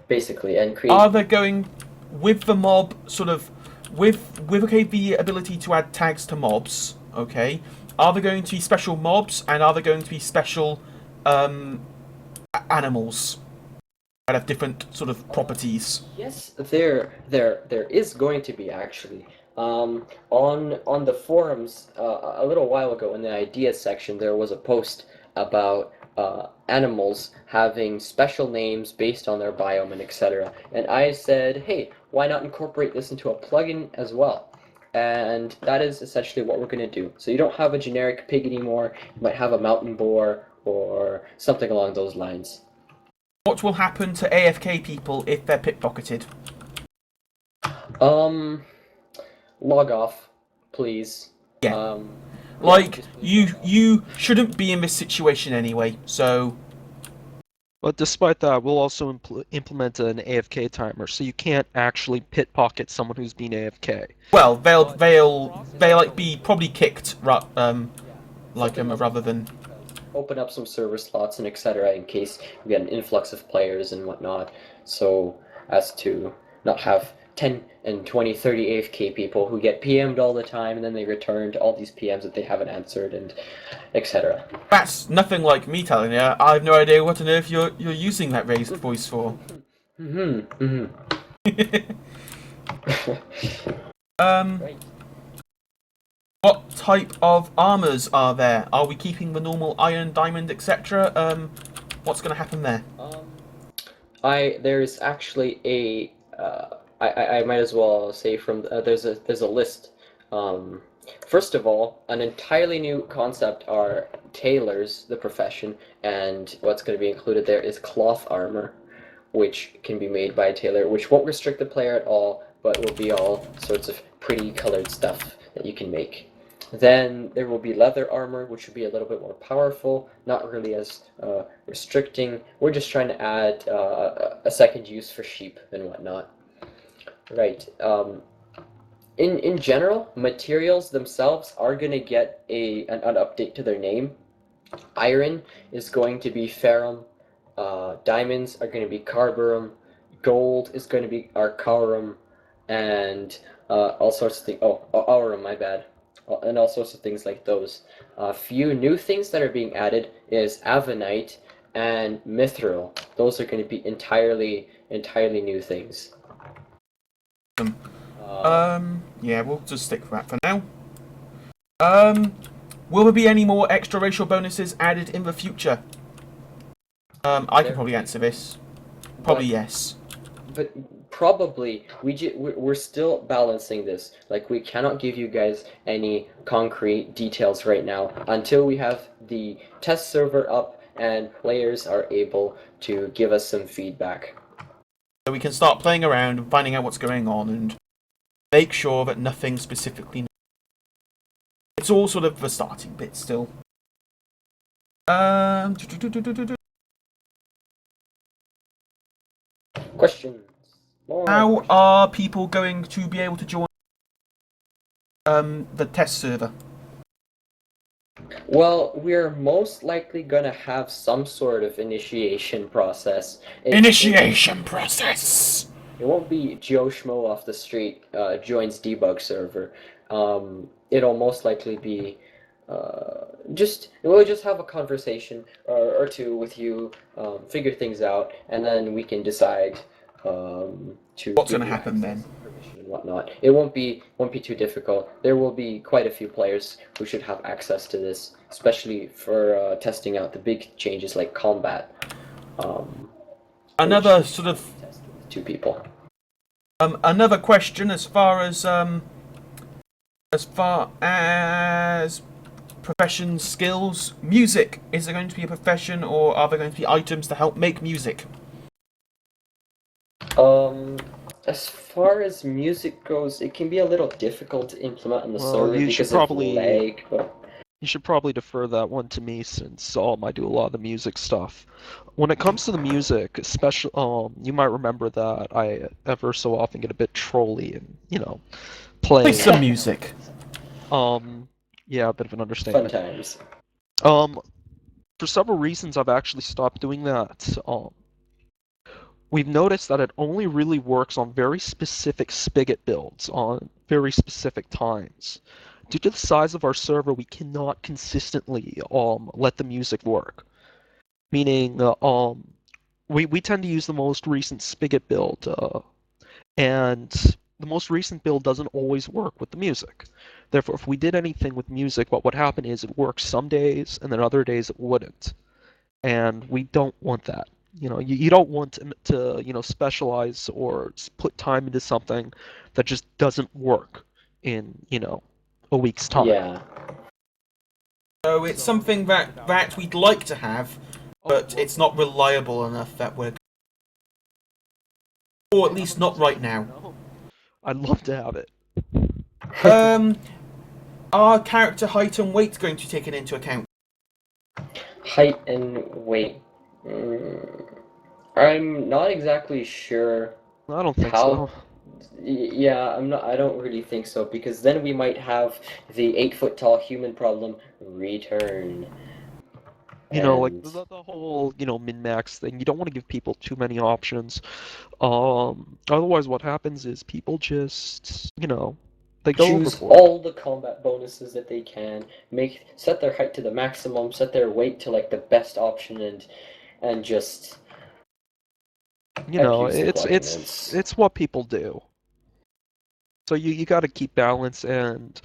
basically, and create. Are they going with the mob sort of with okay the ability to add tags to mobs? Okay, are there going to be special mobs, and are there going to be special animals that have different sort of properties? Yes, there is going to be actually. On the forums a little while ago in the ideas section, there was a post about animals having special names based on their biome and etc. And I said, hey, why not incorporate this into a plugin as well? And that is essentially what we're going to do. So you don't have a generic pig anymore. You might have a mountain boar or something along those lines. What will happen to AFK people if they're pickpocketed? Log off, please. Yeah. Like, you shouldn't be in this situation anyway, so... But despite that, we'll also implement an AFK timer, so you can't actually pickpocket someone who's been AFK. Well, they'll like be probably kicked, rather than... Open up some server slots and etc. in case we get an influx of players and whatnot, so as to not have 10 and 20, 30 AFK people who get PM'd all the time and then they return to all these PMs that they haven't answered and etc. That's nothing like me telling you. I have no idea what on earth you're using that raised voice for. Right. What type of armors are there? Are we keeping the normal iron, diamond, etc.? What's going to happen there? There's actually a I might as well say from there's a list. First of all, an entirely new concept are tailors, the profession, and what's going to be included there is cloth armor, which can be made by a tailor, which won't restrict the player at all, but will be all sorts of pretty colored stuff that you can make. Then there will be leather armor, which will be a little bit more powerful, not really as restricting. We're just trying to add a second use for sheep and whatnot. Right. In general, materials themselves are going to get an update to their name. Iron is going to be ferrum. Diamonds are going to be carburum. Gold is going to be arcarum, and all sorts of things. Oh, aurum, my bad. And all sorts of things like those. A few new things that are being added is avenite and mithril. Those are going to be entirely new things. Yeah, we'll just stick with that for now. Will there be any more extra racial bonuses added in the future? I can probably answer this. Probably yes. But probably we're still balancing this. Like, we cannot give you guys any concrete details right now until we have the test server up and players are able to give us some feedback. So we can start playing around and finding out what's going on and make sure that nothing specifically... It's all sort of the starting bit still. Questions? How are people going to be able to join the test server? Well, we're most likely gonna have some sort of initiation process. Initiation process! It won't be Joe Schmo off the street joins debug server. It'll most likely be we'll just have a conversation or two with you, figure things out, and then we can decide to What's give going to you happen access then? and permission and whatnot. It won't be too difficult. There will be quite a few players who should have access to this, especially for testing out the big changes like combat. Another which sort of can be tested with 2 people. another question as far as profession skills, music. Is there going to be a profession, or are there going to be items to help make music? As far as music goes, it can be a little difficult to implement on the Well, server because of lag. But you should probably defer that one to me since I do a lot of the music stuff. When it comes to the music, especially, you might remember that I ever so often get a bit trolly and Play play. some music. Yeah, a bit of an fun understatement. times. For several reasons, I've actually stopped doing that. We've noticed that it only really works on very specific spigot builds on very specific times. Due to the size of our server, we cannot consistently let the music work. Meaning, we tend to use the most recent spigot build, and the most recent build doesn't always work with the music. Therefore, if we did anything with music, what would happen is it works some days, and then other days it wouldn't. And we don't want that. You don't want to specialize or put time into something that just doesn't work in, a week's time. Yeah. So it's something that we'd like to have, but it's not reliable enough that we're, or at least not right now. I'd love to have it. Are character height and weight going to be taken into account? Height and weight. I'm not exactly sure I don't think how. so. Yeah, I'm not. I don't really think so because then we might have the 8 foot tall human problem return. Like And the whole, min-max thing. You don't want to give people too many options. Otherwise what happens is people just, they go choose overboard. all the combat bonuses that they can. Set their height to the maximum. Set their weight to like the best option, and just abuse the plugin. It's what people do. So you got to keep balance, and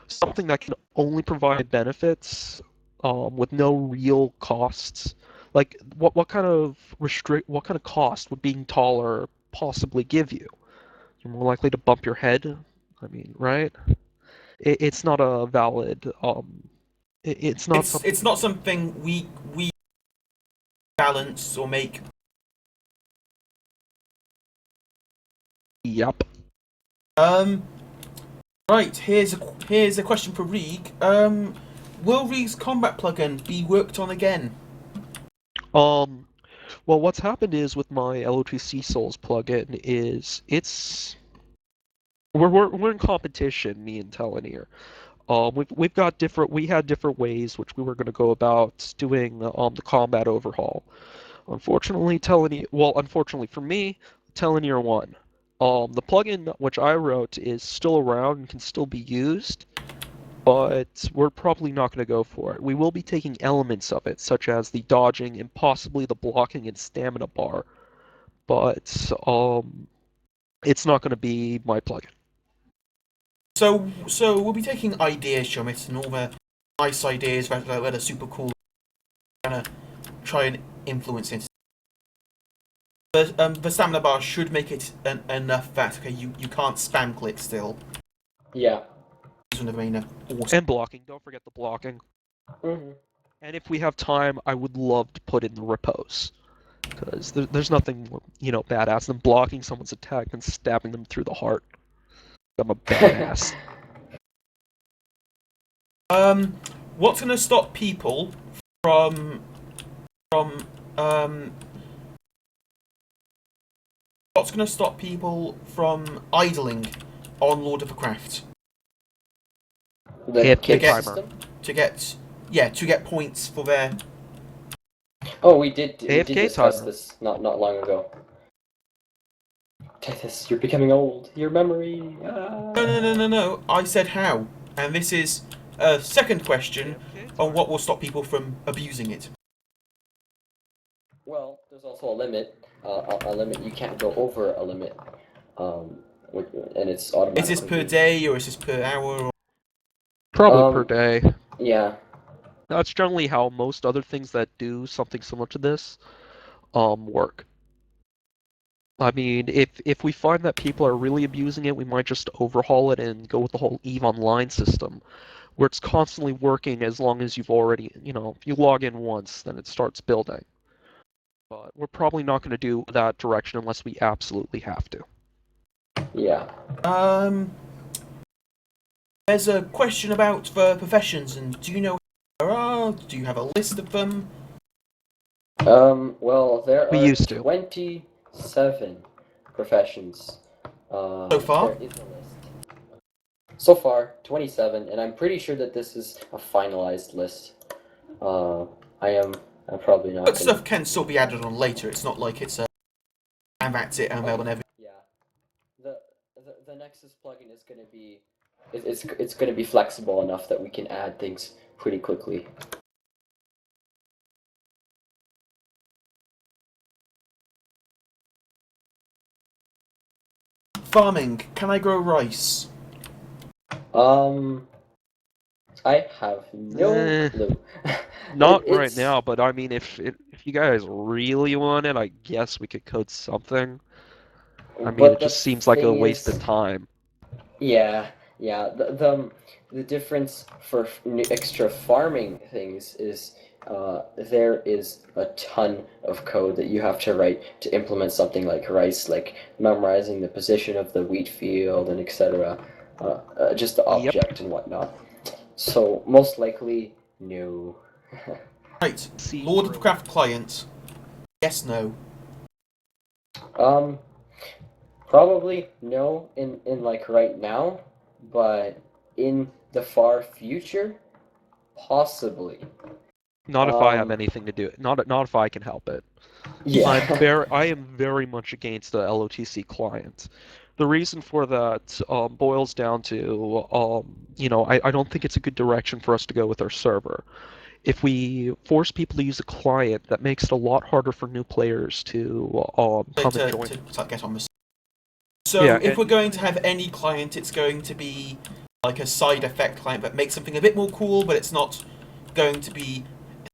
something that can only provide benefits with no real costs. Like what kind of cost would being taller possibly give you? You're more likely to bump your head. I mean, right? It's not a valid it's not something. It's not something we balance or make. Yep. Right. Here's a question for Reeg. Will Reeg's combat plugin be worked on again? Well, what's happened is with my LO2C Souls plugin is we're in competition, me and Telenir. We had different ways which we were going to go about doing the combat overhaul. Unfortunately for me, Telenir won. The plugin which I wrote is still around and can still be used, but we're probably not going to go for it. We will be taking elements of it, such as the dodging and possibly the blocking and stamina bar, but it's not going to be my plugin. So we'll be taking ideas from it and all the nice ideas that are super cool. Gonna try and influence it. The stamina bar should make it enough that you can't spam click still. yeah. One of the main And blocking. Don't forget the blocking. Mm-hmm. And if we have time, I would love to put in the repose. Because there's nothing, badass than blocking someone's attack and stabbing them through the heart. I'm a badass. What's gonna stop people from what's gonna stop people from idling on Lord of the Craft? The AFK kick timer. system. To get points for their. Oh, we did AFK discuss timer. this not long ago. Titus, you're becoming old. Your memory. No. I said how, and this is a second question on what will stop people from abusing it. Well, there's also a limit. A limit, you can't go over a limit. Um, and it's Is this automatically per day or is this per hour? Or... Probably per Um, day. yeah. That's generally how most other things that do something similar to this work. I mean, if we find that people are really abusing it, we might just overhaul it and go with the whole EVE Online system, where it's constantly working as long as you've already, if you log in once, then it starts building. But we're probably not going to do that direction unless we absolutely have to. Yeah. There's a question about the professions, and do you know who there are? Do you have a list of them? Well, there We are used to. 27 professions. So far? There is a list. So far, 27, and I'm pretty sure that this is a finalized list. Uh, I am. I'm probably not But gonna. stuff can still be added on later. It's not like it's a and that's it, and they'll never. Yeah. The Nexus plugin is gonna be. It's gonna be flexible enough that we can add things pretty quickly. Farming. Can I grow rice? Um, I have no Eh, clue. not right It's now, but I mean, if you guys really want it, I guess we could code something. I mean, it but the just seems like a thing waste of is, time. yeah, yeah. The difference for extra farming things is there is a ton of code that you have to write to implement something like rice, like memorizing the position of the wheat field and etc. Just the Yep. object and whatnot. So most likely, no. Right. See, Lord of Craft client. Yes, no. Um, Probably no in like right now, but in the far future, possibly. not if I have Um, anything to do it. Not if I can help it. yeah. I am very much against the LOTC client. The reason for that boils down to, I don't think it's a good direction for us to go with our server. If we force people to use a client, that makes it a lot harder for new players to come and join. To get on this. Yeah, So if we're going to have any client, it's going to be like a side effect client that makes something a bit more cool, but it's not going to be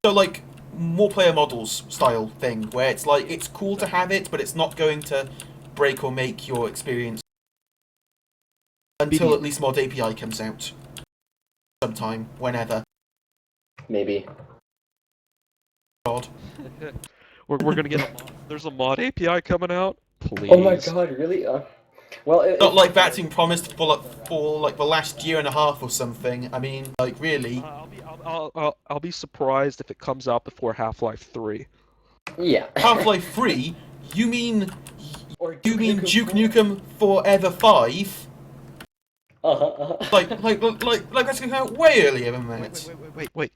so like more player models style thing where it's like it's cool to have it, but it's not going to break or make your experience until maybe at least Mod API comes out sometime, whenever. Maybe. God. we're gonna get a mod. There's a mod API coming out. Oh my Please. God, really? Well, Not if like it that's does, been promised for like the last year and a half or something. I mean, like really. I'll be surprised if it comes out before Half-Life 3. yeah. Half-Life 3? You mean Or you Duke mean Nukem Duke 4. Nukem Forever 5? Uh-huh, Like uh-huh. like like that's gonna come out way earlier than Wait, wait, that. wait, wait, wait, wait.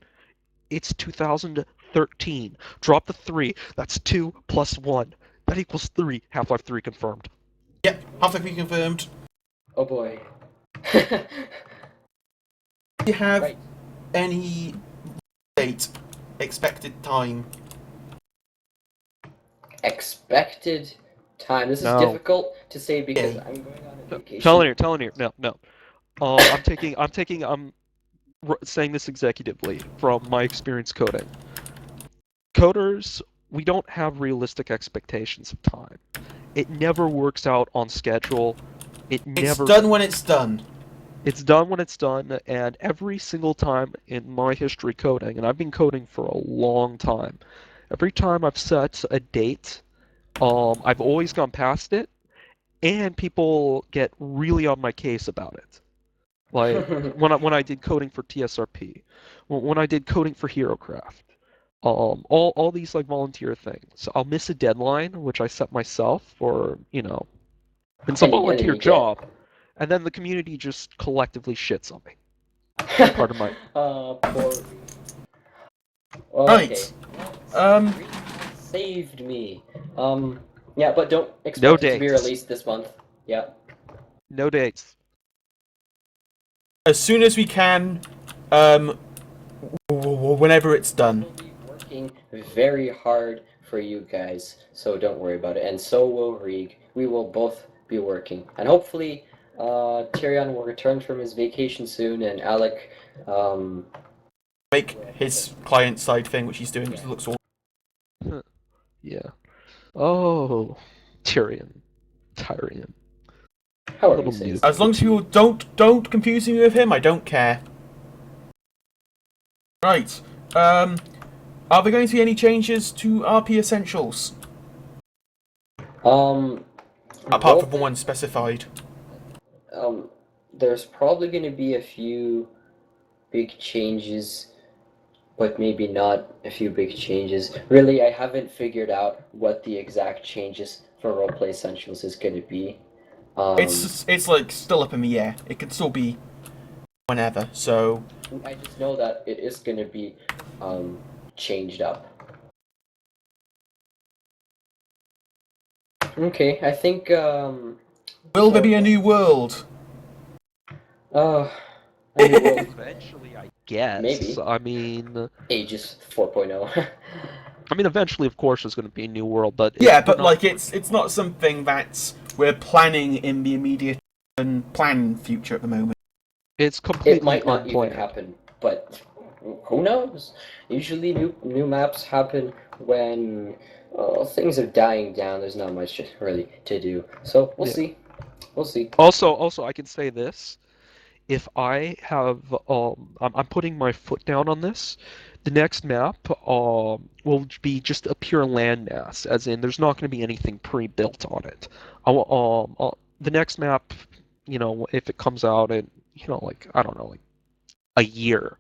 It's 2013. Drop the 3. That's 2 plus 1. That equals 3. Half-Life 3 confirmed. Yep, Half-Life 3 confirmed. Oh boy. Do you have Right. any date, expected time? Expected time. This is No. difficult to say because Okay. I'm going on a Telling vacation. you, telling you. No, no. I'm saying this executively from my experience coding. Coders, we don't have realistic expectations of time. It never works out on schedule. It It's never done when it's done. It's done when it's done, and every single time in my history coding, and I've been coding for a long time, every time I've set a date, I've always gone past it, and people get really on my case about it. Like when I did coding for TSRP, when I did coding for HeroCraft, all these like volunteer things. I'll miss a deadline, which I set myself for, it's a And then volunteer you get. job, and then the community just collectively shits on me. Pardon my. Poor. Okay. Right. Let's read what saved me. Yeah, but don't No expect it to be dates. released this month. Yeah. No dates. As soon as we can, whenever it's done. We'll be working very hard for you guys, so don't worry about it. And so will Rieg. We will both be working, and hopefully, Tyrion will return from his vacation soon, and Alec, Make his client side thing, which he's doing, which looks awesome. Yeah. Oh, Tyrion. however Little you say noob. it. As long as people don't confuse me with him, I don't care. Right. Are there going to be any changes to RP Essentials? Apart from the one specified. There's probably going to be a few big changes, but maybe not a few big changes. Really, I haven't figured out what the exact changes for Roleplay Essentials is going to be. It's like still up in the air. It could still be whenever. So I just know that it is going to be changed up. Okay, I think will there be a new world? a new world, Eventually, I guess. Maybe. I mean, Aegis 4.0. eventually, of course, there's going to be a new world, but Yeah, we're but not- like it's not something that we're planning in the immediate and planned future at the moment. it's completely It might not even unplanned. happen, but who knows? Usually new maps happen when things are dying down. There's not much really to do. So we'll Yeah. see. We'll see. Also, I can say this: if I have, I'm putting my foot down on this. The next map, will be just a pure landmass, as in there's not going to be anything pre-built on it. The next map, if it comes out in, like I don't know, like a year,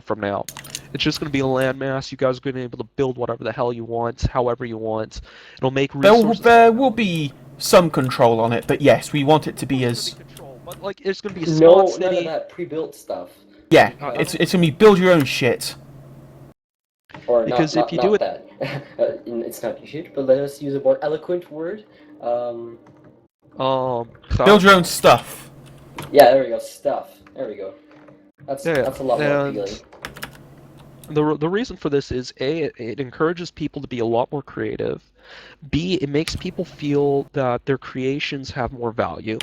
from now. It's just going to be a landmass. You guys are going to be able to build whatever the hell you want, however you want. It'll make resources. There will be some control on it, but yes, we want it to be as Control, but like it's going to be a No, spawn none of city. that pre-built stuff. yeah. I It's gonna be build your own shit. Or Because not, if you not do it- that. It's not shit, but let us use a more eloquent word. Build your own stuff. Yeah, there we go. Stuff. There we go. That's Yeah, a lot more and appealing. the reason for this is A, it encourages people to be a lot more creative. B, it makes people feel that their creations have more value.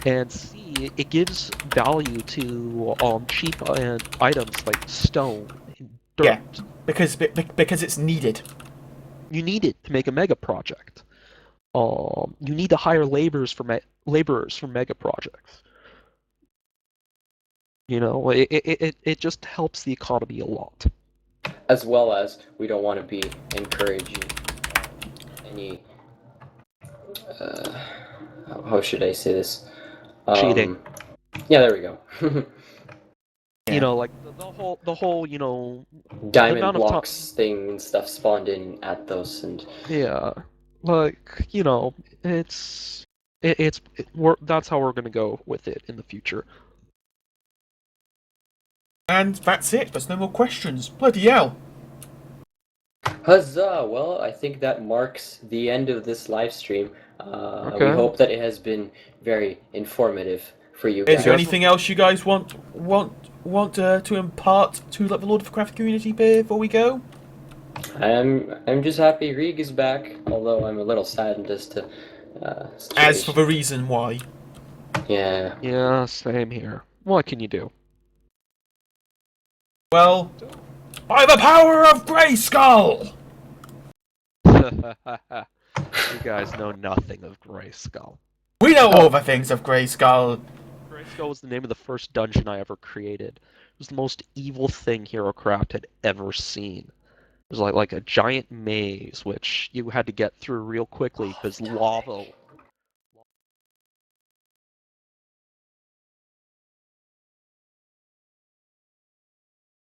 And C, it gives value to cheap items like stone and dirt. Yeah. Because it's needed. You need it to make a mega project. You need to hire laborers for mega projects. It just helps the economy a lot. As well as we don't want to be encouraging any how should I say this? Cheating. Yeah, there we go. Yeah. Like the whole Diamond amount of blocks thing and stuff spawned in at those, and yeah, like that's how we're gonna go with it in the future. And that's it. There's no more questions. Bloody hell. huzzah! Well, I think that marks the end of this live stream. We Okay. hope that it has been very informative for you guys. Is there anything else you guys want to impart to like the Lord of Craft community before we go? I'm just happy Rieg is back, although I'm a little saddened as to As for the reason why. Yeah. Yeah, same here. What can you do? Well, by the power of Grayskull! You guys know nothing of Grayskull. We know all the things of Grayskull. Grayskull was the name of the first dungeon I ever created. It was the most evil thing HeroCraft had ever seen. It was like a giant maze, which you had to get through real quickly because lava